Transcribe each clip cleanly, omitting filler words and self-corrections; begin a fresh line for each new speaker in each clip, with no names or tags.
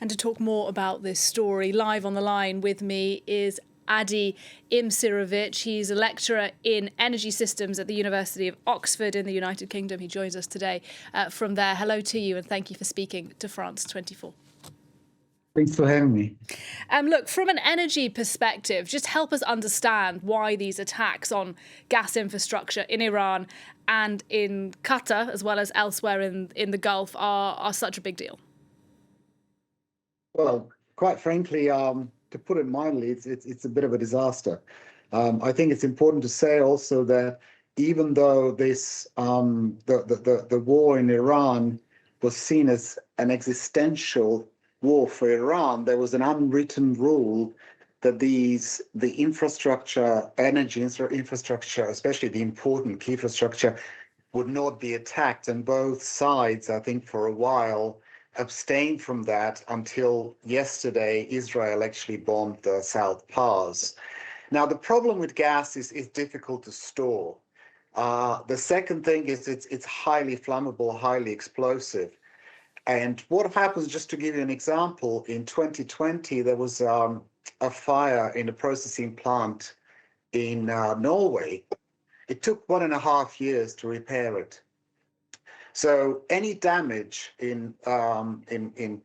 And to talk more about this story, live on the line with me is Dr.Imsirovic. He's a lecturer in energy systems at the University of Oxford in the United Kingdom. He joins us today from there. Hello to you and thank you for speaking to France 24.
Thanks for having me.
Look, from an energy perspective, just help us understand why these attacks on gas infrastructure in Iran and in Qatar, as well as elsewhere in the Gulf, are such a big deal.
Well, quite frankly, to put it mildly, it's a bit of a disaster. I think it's important to say also that even though this the war in Iran was seen as an existential war for Iran, there was an unwritten rule that the infrastructure, energy infrastructure, especially the important key infrastructure, would not be attacked. And both sides, I think, for a while, abstained from that until yesterday, Israel actually bombed the South Pass. Now, the problem with gas is it's difficult to store. The second thing is it's highly flammable, highly explosive. And what happens, just to give you an example, in 2020, there was a fire in a processing plant in Norway. It took 1.5 years to repair it. So any damage in the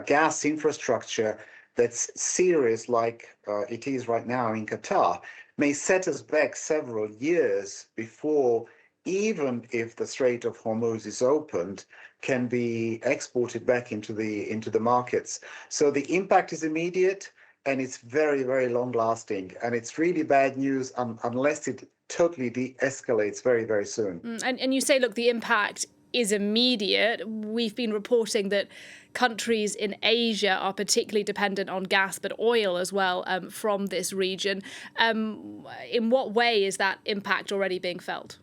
gas infrastructure that's serious, like it is right now in Qatar, may set us back several years before, even if the Strait of Hormuz is opened, can be exported back into the markets. So the impact is immediate and it's very, very long lasting. And it's really bad news unless it totally de-escalates very, very soon.
And you say, look, the impact is immediate. We've been reporting that countries in Asia are particularly dependent on gas, but oil as well from this region. In what way is that impact already being felt?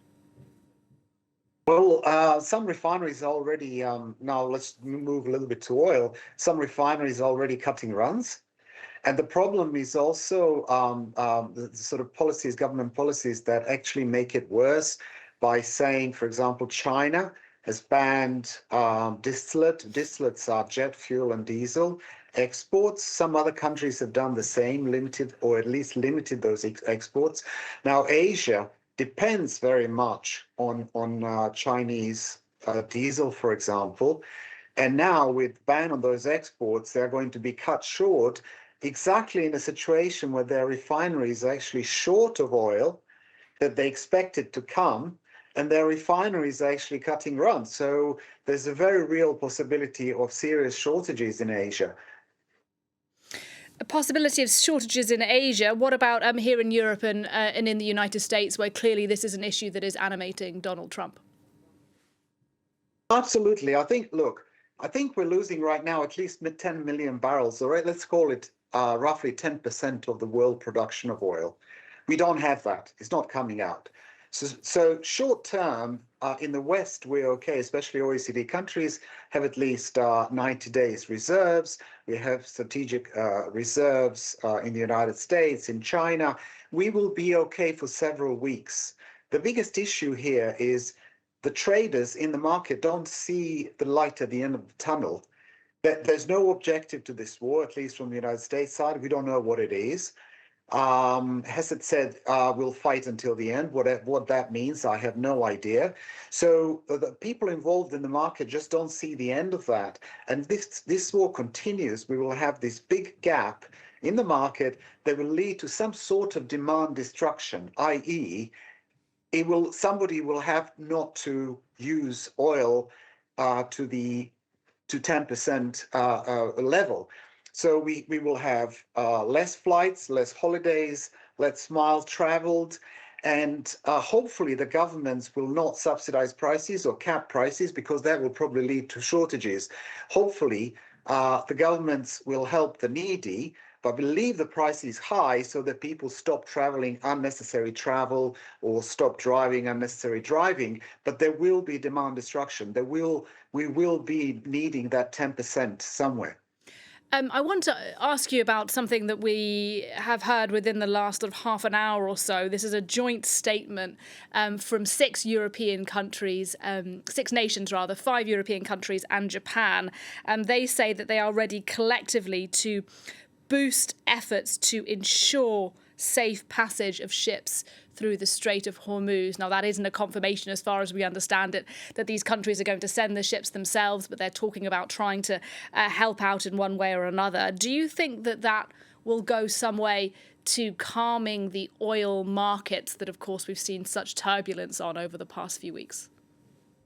Well, some refineries already, now let's move a little bit to oil. Some refineries already cutting runs. And the problem is also the sort of policies, government policies that actually make it worse by saying, for example, China has banned distillates are jet fuel and diesel exports. Some other countries have done the same, limited or at least limited those exports. Now, Asia depends very much on Chinese diesel, for example. And now with ban on those exports, they're going to be cut short exactly in a situation where their refineries are actually short of oil that they expected to come, and their refineries are actually cutting runs. So there's a very real possibility of serious shortages in Asia.
A possibility of shortages in Asia. What about here in Europe and in the United States, where clearly this is an issue that is animating Donald Trump?
Absolutely. I think we're losing right now at least 10 million barrels, or let's call it roughly 10% of the world production of oil. We don't have that. It's not coming out. So short term, in the West, we're okay, especially OECD countries have at least 90 days reserves. We have strategic reserves in the United States, in China. We will be okay for several weeks. The biggest issue here is the traders in the market don't see the light at the end of the tunnel. There's no objective to this war, at least from the United States side. We don't know what it is. Has it said we'll fight until the end? What that means, I have no idea. So the people involved in the market just don't see the end of that. And this war continues. We will have this big gap in the market that will lead to some sort of demand destruction, i.e., somebody will have not to use oil to 10% level. So we will have less flights, less holidays, less miles traveled, and hopefully the governments will not subsidize prices or cap prices, because that will probably lead to shortages. Hopefully the governments will help the needy, but will leave the prices high so that people stop traveling unnecessary travel or stop driving unnecessary driving. But there will be demand destruction. We will be needing that 10% somewhere.
I want to ask you about something that we have heard within the last sort of half an hour or so. This is a joint statement from 6 European countries, 6 nations rather, 5 European countries and Japan. They say that they are ready collectively to boost efforts to ensure safe passage of ships through the Strait of Hormuz. Now, that isn't a confirmation, as far as we understand it, that these countries are going to send the ships themselves, but they're talking about trying to help out in one way or another. Do you think that that will go some way to calming the oil markets that, of course, we've seen such turbulence on over the past few weeks?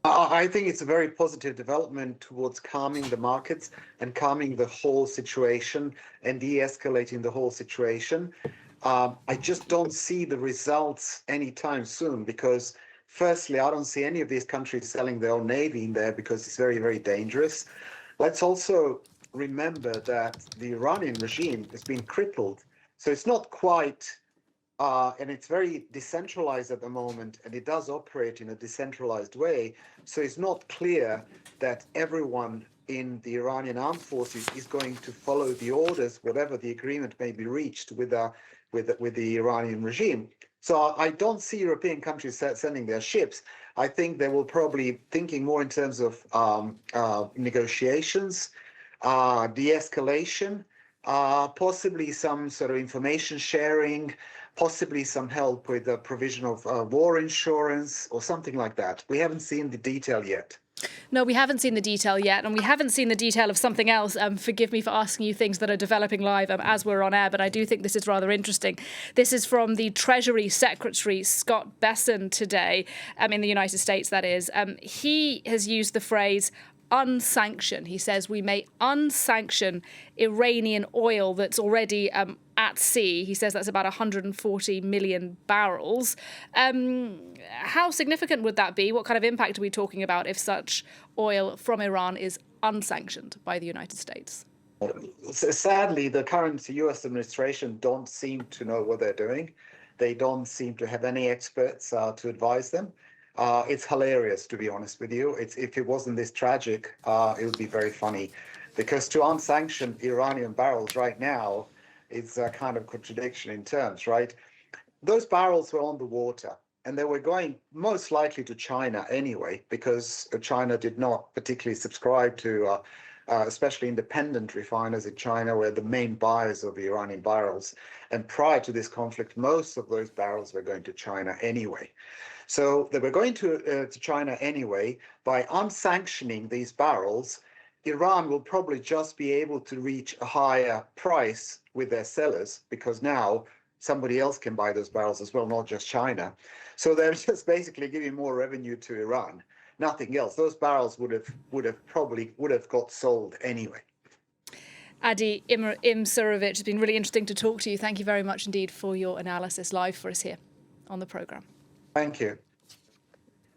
I think it's a very positive development towards calming the markets and calming the whole situation and de-escalating the whole situation. I just don't see the results anytime soon because, firstly, I don't see any of these countries selling their own navy in there because it's very, very dangerous. Let's also remember that the Iranian regime has been crippled. So it's not quite, and it's very decentralized at the moment, and it does operate in a decentralized way. So it's not clear that everyone in the Iranian armed forces is going to follow the orders, whatever the agreement may be reached with the Iranian regime. So I don't see European countries sending their ships. I think they will probably thinking more in terms of negotiations, de-escalation, possibly some sort of information sharing, possibly some help with the provision of war insurance or something like that. We haven't seen the detail yet.
No, we haven't seen the detail yet, and we haven't seen the detail of something else. Forgive me for asking you things that are developing live as we're on air, but I do think this is rather interesting. This is from the Treasury Secretary, Scott Bessent, today, in the United States, that is. He has used the phrase unsanction. He says we may unsanction Iranian oil that's already at sea. He says that's about 140 million barrels. How significant would that be? What kind of impact are we talking about if such oil from Iran is unsanctioned by the United States?
Sadly, the current US administration don't seem to know what they're doing. They don't seem to have any experts to advise them. It's hilarious, to be honest with you. If it wasn't this tragic, it would be very funny. Because to unsanction Iranian barrels right now, it's a kind of contradiction in terms, right? Those barrels were on the water, and they were going most likely to China anyway, because China did not particularly subscribe to, especially independent refiners in China, were the main buyers of the Iranian barrels. And prior to this conflict, most of those barrels were going to China anyway. So they were going to China anyway. By unsanctioning these barrels, Iran will probably just be able to reach a higher price with their sellers because now somebody else can buy those barrels as well, not just China. So they're just basically giving more revenue to Iran, nothing else. Those barrels would have got sold anyway.
Nadia Massih, it's been really interesting to talk to you. Thank you very much indeed for your analysis live for us here on the programme.
Thank you.